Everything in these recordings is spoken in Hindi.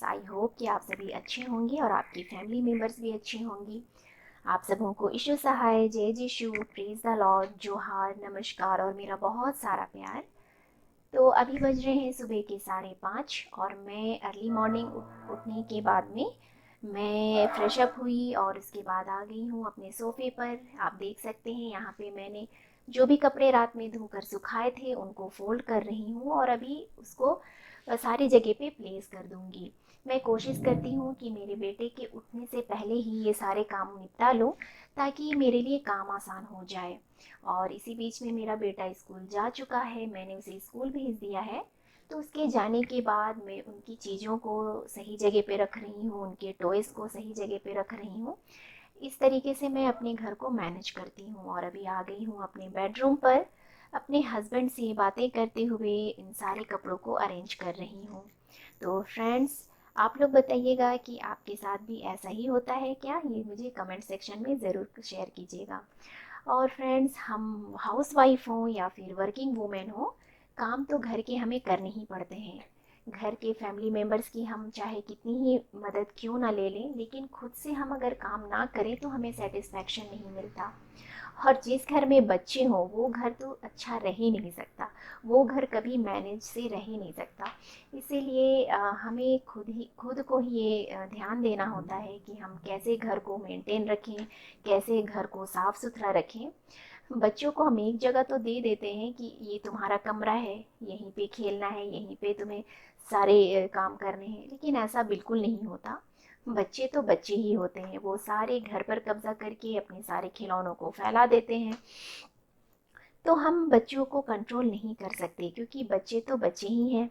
आई होप कि आप सभी अच्छे होंगे और आपकी फैमिली मेम्बर्स भी अच्छी होंगी। आप सबों को ईशु सहाय, जय जीशु, प्रेज द लॉर्ड, जोहार, नमस्कार और मेरा बहुत सारा प्यार। तो अभी बज रहे हैं सुबह के 5:30 और मैं अर्ली मॉर्निंग उठने के बाद में मैं फ्रेश अप हुई और उसके बाद आ गई हूँ अपने सोफ़े पर। आप देख सकते हैं यहाँ पे मैंने जो भी कपड़े रात में धोकर सुखाए थे उनको फ़ोल्ड कर रही हूँ और अभी उसको सारी जगह पे प्लेस कर दूँगी। मैं कोशिश करती हूँ कि मेरे बेटे के उठने से पहले ही ये सारे काम निपटा लूँ ताकि मेरे लिए काम आसान हो जाए। और इसी बीच में मेरा बेटा स्कूल जा चुका है, मैंने उसे स्कूल भेज दिया है। तो उसके जाने के बाद मैं उनकी चीज़ों को सही जगह पे रख रही हूँ, उनके टॉयज़ को सही जगह पे रख रही हूँ। इस तरीके से मैं अपने घर को मैनेज करती हूँ और अभी आ गई हूँ अपने बेडरूम पर अपने हस्बैंड से बातें करते हुए इन सारे कपड़ों को अरेंज कर रही हूँ। तो फ्रेंड्स, आप लोग बताइएगा कि आपके साथ भी ऐसा ही होता है क्या? ये मुझे कमेंट सेक्शन में ज़रूर शेयर कीजिएगा। और फ्रेंड्स, हम हाउसवाइफ हों या फिर वर्किंग वूमेन हो, काम तो घर के हमें करने ही पड़ते हैं। घर के फैमिली मेम्बर्स की हम चाहे कितनी ही मदद क्यों ना ले लें, लेकिन खुद से हम अगर काम ना करें तो हमें सेटिस्फैक्शन नहीं मिलता। और जिस घर में बच्चे हों वो घर तो अच्छा रह ही नहीं सकता, वो घर कभी मैनेज से रह ही नहीं सकता। इसीलिए हमें खुद को ही ये ध्यान देना होता है कि हम कैसे घर को मेंटेन रखें, कैसे घर को साफ़ सुथरा रखें। बच्चों को हम एक जगह तो दे देते हैं कि ये तुम्हारा कमरा है, यहीं पे खेलना है, यहीं पे तुम्हें सारे काम करने हैं, लेकिन ऐसा बिल्कुल नहीं होता। बच्चे तो बच्चे ही होते हैं, वो सारे घर पर कब्जा करके अपने सारे खिलौनों को फैला देते हैं। तो हम बच्चों को कंट्रोल नहीं कर सकते क्योंकि बच्चे तो बच्चे ही हैं।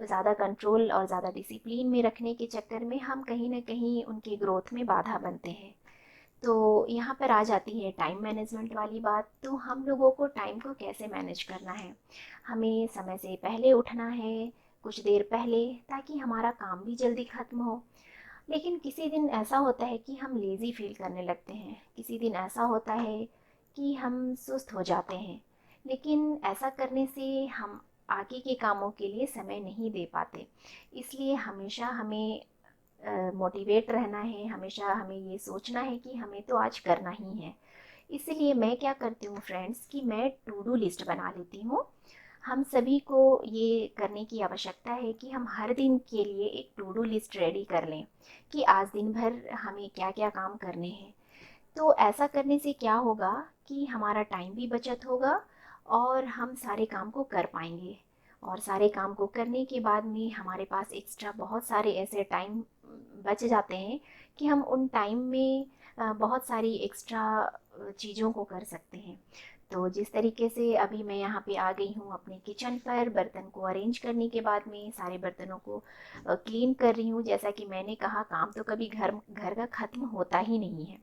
ज़्यादा कंट्रोल और ज़्यादा डिसिप्लिन में रखने के चक्कर में हम कहीं ना कहीं उनके ग्रोथ में बाधा बनते हैं। तो यहाँ पर आ जाती है टाइम मैनेजमेंट वाली बात। तो हम लोगों को टाइम को कैसे मैनेज करना है? हमें समय से पहले उठना है, कुछ देर पहले, ताकि हमारा काम भी जल्दी ख़त्म हो। लेकिन किसी दिन ऐसा होता है कि हम लेज़ी फ़ील करने लगते हैं, किसी दिन ऐसा होता है कि हम सुस्त हो जाते हैं। लेकिन ऐसा करने से हम आगे के कामों के लिए समय नहीं दे पाते। इसलिए हमेशा हमें मोटिवेट रहना है, हमेशा हमें ये सोचना है कि हमें तो आज करना ही है। इसीलिए मैं क्या करती हूँ फ्रेंड्स कि मैं टू डू लिस्ट बना लेती हूँ। हम सभी को ये करने की आवश्यकता है कि हम हर दिन के लिए एक टू डू लिस्ट रेडी कर लें कि आज दिन भर हमें क्या क्या काम करने हैं। तो ऐसा करने से क्या होगा कि हमारा टाइम भी बचत होगा और हम सारे काम को कर पाएंगे। और सारे काम को करने के बाद में हमारे पास एक्स्ट्रा बहुत सारे ऐसे टाइम बच जाते हैं कि हम उन टाइम में बहुत सारी एक्स्ट्रा चीज़ों को कर सकते हैं। तो जिस तरीके से अभी मैं यहाँ पे आ गई हूँ अपने किचन पर, बर्तन को अरेंज करने के बाद में सारे बर्तनों को क्लीन कर रही हूँ। जैसा कि मैंने कहा, काम तो कभी घर घर का ख़त्म होता ही नहीं है।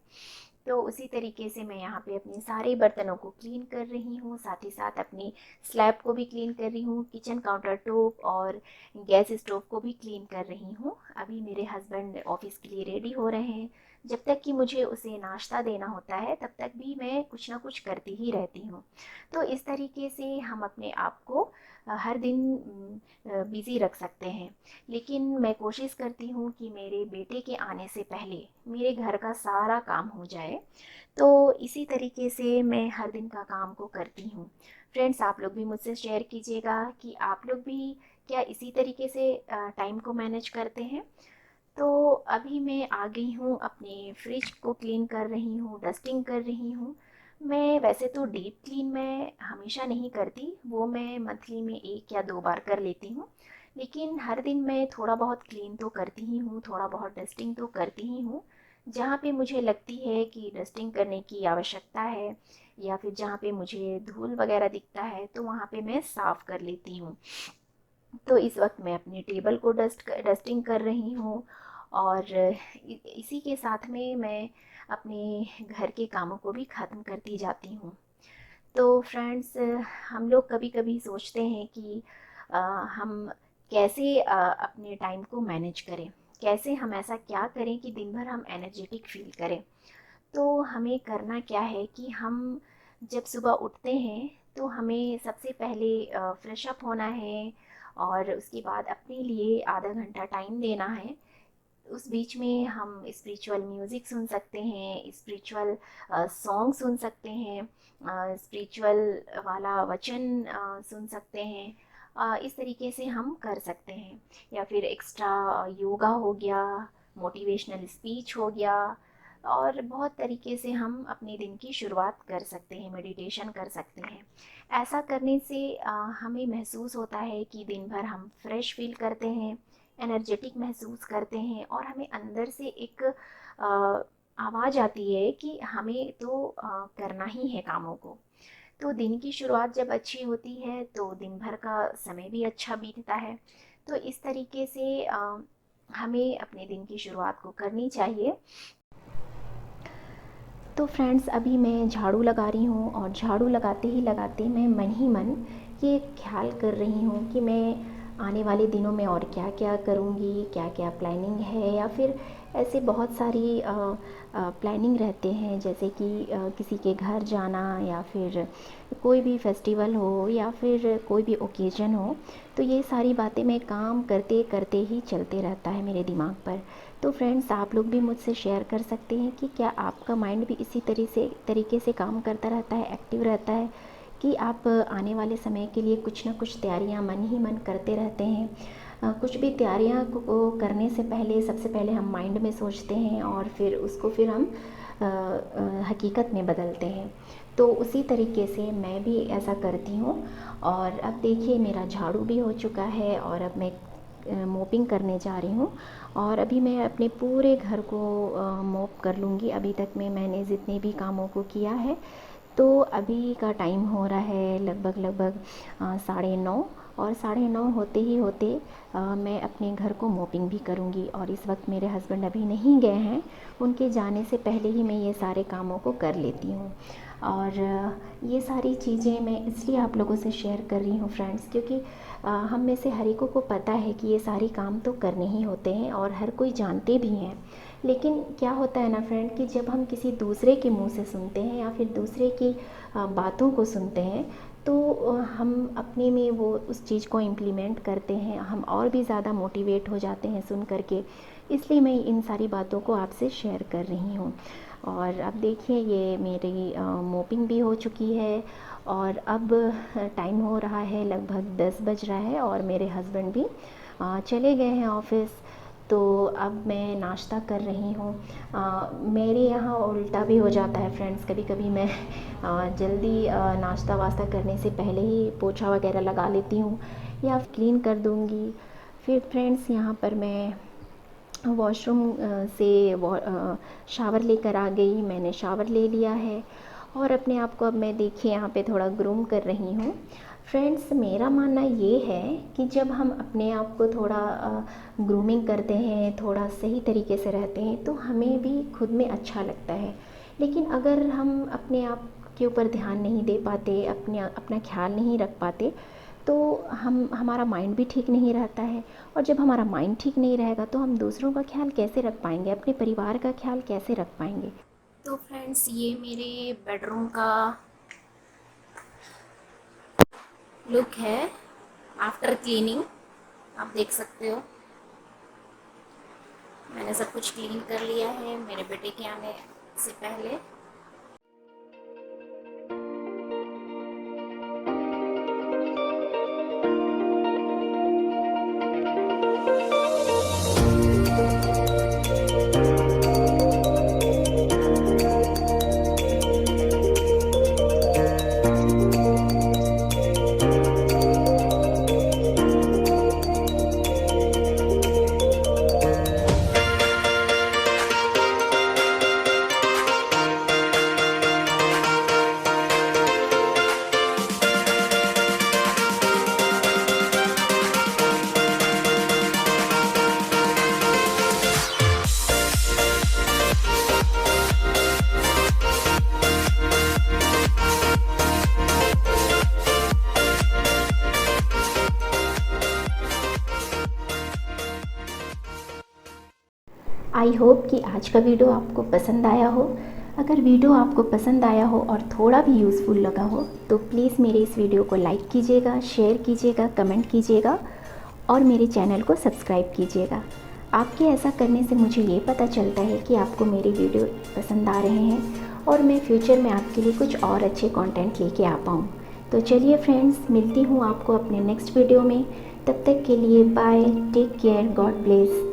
तो उसी तरीके से मैं यहाँ पे अपने सारे बर्तनों को क्लीन कर रही हूँ, साथ ही साथ अपनी स्लैब को भी क्लीन कर रही हूँ, किचन काउंटर टॉप और गैस स्टोव को भी क्लीन कर रही हूँ। अभी मेरे हस्बैंड ऑफिस के लिए रेडी हो रहे हैं। जब तक कि मुझे उसे नाश्ता देना होता है तब तक भी मैं कुछ ना कुछ करती ही रहती हूँ। तो इस तरीके से हम अपने आप को हर दिन बिज़ी रख सकते हैं। लेकिन मैं कोशिश करती हूँ कि मेरे बेटे के आने से पहले मेरे घर का सारा काम हो जाए। तो इसी तरीके से मैं हर दिन का काम को करती हूँ। फ्रेंड्स, आप लोग भी मुझसे शेयर कीजिएगा कि आप लोग भी क्या इसी तरीके से टाइम को मैनेज करते हैं? तो अभी मैं आ गई हूँ, अपने फ्रिज को क्लीन कर रही हूँ, डस्टिंग कर रही हूँ। मैं वैसे तो डीप क्लीन मैं हमेशा नहीं करती, वो मैं मंथली में 1 या 2 बार कर लेती हूँ। लेकिन हर दिन मैं थोड़ा बहुत क्लीन तो करती ही हूँ, थोड़ा बहुत डस्टिंग तो करती ही हूँ। जहाँ पे मुझे लगती है कि डस्टिंग करने की आवश्यकता है या फिर जहाँ पे मुझे धूल वगैरह दिखता है तो वहाँ पे मैं साफ़ कर लेती हूँ। तो इस वक्त मैं अपने टेबल को डस्टिंग कर रही हूँ और इसी के साथ में मैं अपने घर के कामों को भी ख़त्म करती जाती हूँ। तो फ्रेंड्स, हम लोग कभी कभी सोचते हैं कि अ, हम कैसे अपने टाइम को मैनेज करें, कैसे हम ऐसा क्या करें कि दिन भर हम एनर्जेटिक फील करें। तो हमें करना क्या है कि हम जब सुबह उठते हैं तो हमें सबसे पहले फ्रेश अप होना है और उसके बाद अपने लिए आधा घंटा टाइम देना है। उस बीच में हम स्पिरिचुअल म्यूज़िक सुन सकते हैं, स्पिरिचुअल सॉन्ग सुन सकते हैं, स्पिरिचुअल वाला वचन सुन सकते हैं। इस तरीके से हम कर सकते हैं। या फिर एक्स्ट्रा योगा हो गया, मोटिवेशनल स्पीच हो गया, और बहुत तरीके से हम अपने दिन की शुरुआत कर सकते हैं, मेडिटेशन कर सकते हैं। ऐसा करने से हमें महसूस होता है कि दिन भर हम फ्रेश फील करते हैं, एनर्जेटिक महसूस करते हैं, और हमें अंदर से एक आवाज़ आती है कि हमें तो करना ही है कामों को। तो दिन की शुरुआत जब अच्छी होती है तो दिन भर का समय भी अच्छा बीतता है। तो इस तरीके से हमें अपने दिन की शुरुआत को करनी चाहिए। तो फ्रेंड्स, अभी मैं झाड़ू लगा रही हूँ, और झाड़ू लगाते ही लगाते मैं मन ही मन ये ख्याल कर रही हूँ कि मैं आने वाले दिनों में और क्या क्या करूँगी, क्या क्या प्लानिंग है, या फिर ऐसे बहुत सारी प्लानिंग रहते हैं, जैसे कि किसी के घर जाना, या फिर कोई भी फेस्टिवल हो, या फिर कोई भी ओकेजन हो। तो ये सारी बातें मैं काम करते करते ही चलते रहता है मेरे दिमाग पर। तो फ्रेंड्स, आप लोग भी मुझसे शेयर कर सकते हैं कि क्या आपका माइंड भी इसी तरीके से काम करता रहता है, एक्टिव रहता है, कि आप आने वाले समय के लिए कुछ ना कुछ तैयारियां मन ही मन करते रहते हैं। कुछ भी तैयारियां को करने से पहले सबसे पहले हम माइंड में सोचते हैं, और फिर उसको फिर हम हकीकत में बदलते हैं। तो उसी तरीके से मैं भी ऐसा करती हूँ। और अब देखिए, मेरा झाड़ू भी हो चुका है, और अब मैं मोपिंग करने जा रही हूँ। और अभी मैं अपने पूरे घर को मोप कर लूँगी। अभी तक में मैंने जितने भी कामों को किया है, तो अभी का टाइम हो रहा है लगभग 9:30, और 9:30 होते ही होते मैं अपने घर को मोपिंग भी करूँगी। और इस वक्त मेरे हस्बैंड अभी नहीं गए हैं, उनके जाने से पहले ही मैं ये सारे कामों को कर लेती हूँ। और ये सारी चीज़ें मैं इसलिए आप लोगों से शेयर कर रही हूँ फ्रेंड्स, क्योंकि हम में से हर एक को पता है कि ये सारे काम तो करने ही होते हैं, और हर कोई जानते भी हैं। लेकिन क्या होता है ना फ्रेंड, कि जब हम किसी दूसरे के मुंह से सुनते हैं, या फिर दूसरे की बातों को सुनते हैं, तो हम अपने में वो उस चीज़ को इम्प्लीमेंट करते हैं, हम और भी ज़्यादा मोटिवेट हो जाते हैं सुन करके। इसलिए मैं इन सारी बातों को आपसे शेयर कर रही हूँ। और अब देखिए, ये मेरी मोपिंग भी हो चुकी है, और अब टाइम हो रहा है लगभग 10 बज रहा है, और मेरे हस्बैंड भी चले गए हैं ऑफ़िस। तो अब मैं नाश्ता कर रही हूँ। मेरे यहाँ उल्टा भी हो जाता है फ्रेंड्स, कभी कभी मैं जल्दी नाश्ता वास्ता करने से पहले ही पोछा वगैरह लगा लेती हूँ, या क्लीन कर दूँगी। फिर फ्रेंड्स, यहाँ पर मैं वॉशरूम से शावर लेकर आ गई। मैंने शावर ले लिया है, और अपने आप को अब मैं देखिए यहाँ पे थोड़ा ग्रूम कर रही हूँ। फ्रेंड्स, मेरा मानना ये है कि जब हम अपने आप को थोड़ा ग्रूमिंग करते हैं, थोड़ा सही तरीके से रहते हैं, तो हमें भी खुद में अच्छा लगता है। लेकिन अगर हम अपने आप के ऊपर ध्यान नहीं दे पाते, अपना ख्याल नहीं रख पाते, तो हमारा माइंड भी ठीक नहीं रहता है। और जब हमारा माइंड ठीक नहीं रहेगा, तो हम दूसरों का ख्याल कैसे रख पाएंगे, अपने परिवार का ख्याल कैसे रख पाएंगे। तो फ्रेंड्स, ये मेरे बेडरूम का लुक है आफ्टर क्लीनिंग। आप देख सकते हो, मैंने सब कुछ क्लीन कर लिया है मेरे बेटे के आने से पहले। आई होप कि आज का वीडियो आपको पसंद आया हो। अगर वीडियो आपको पसंद आया हो और थोड़ा भी यूज़फुल लगा हो, तो प्लीज़ मेरे इस वीडियो को लाइक कीजिएगा, शेयर कीजिएगा, कमेंट कीजिएगा, और मेरे चैनल को सब्सक्राइब कीजिएगा। आपके ऐसा करने से मुझे ये पता चलता है कि आपको मेरी वीडियो पसंद आ रहे हैं और मैं फ्यूचर में आपके लिए कुछ और अच्छे कंटेंट लेके आ पाऊँ। तो चलिए फ्रेंड्स, मिलती हूँ आपको अपने नेक्स्ट वीडियो में। तब तक के लिए bye, take care, God bless.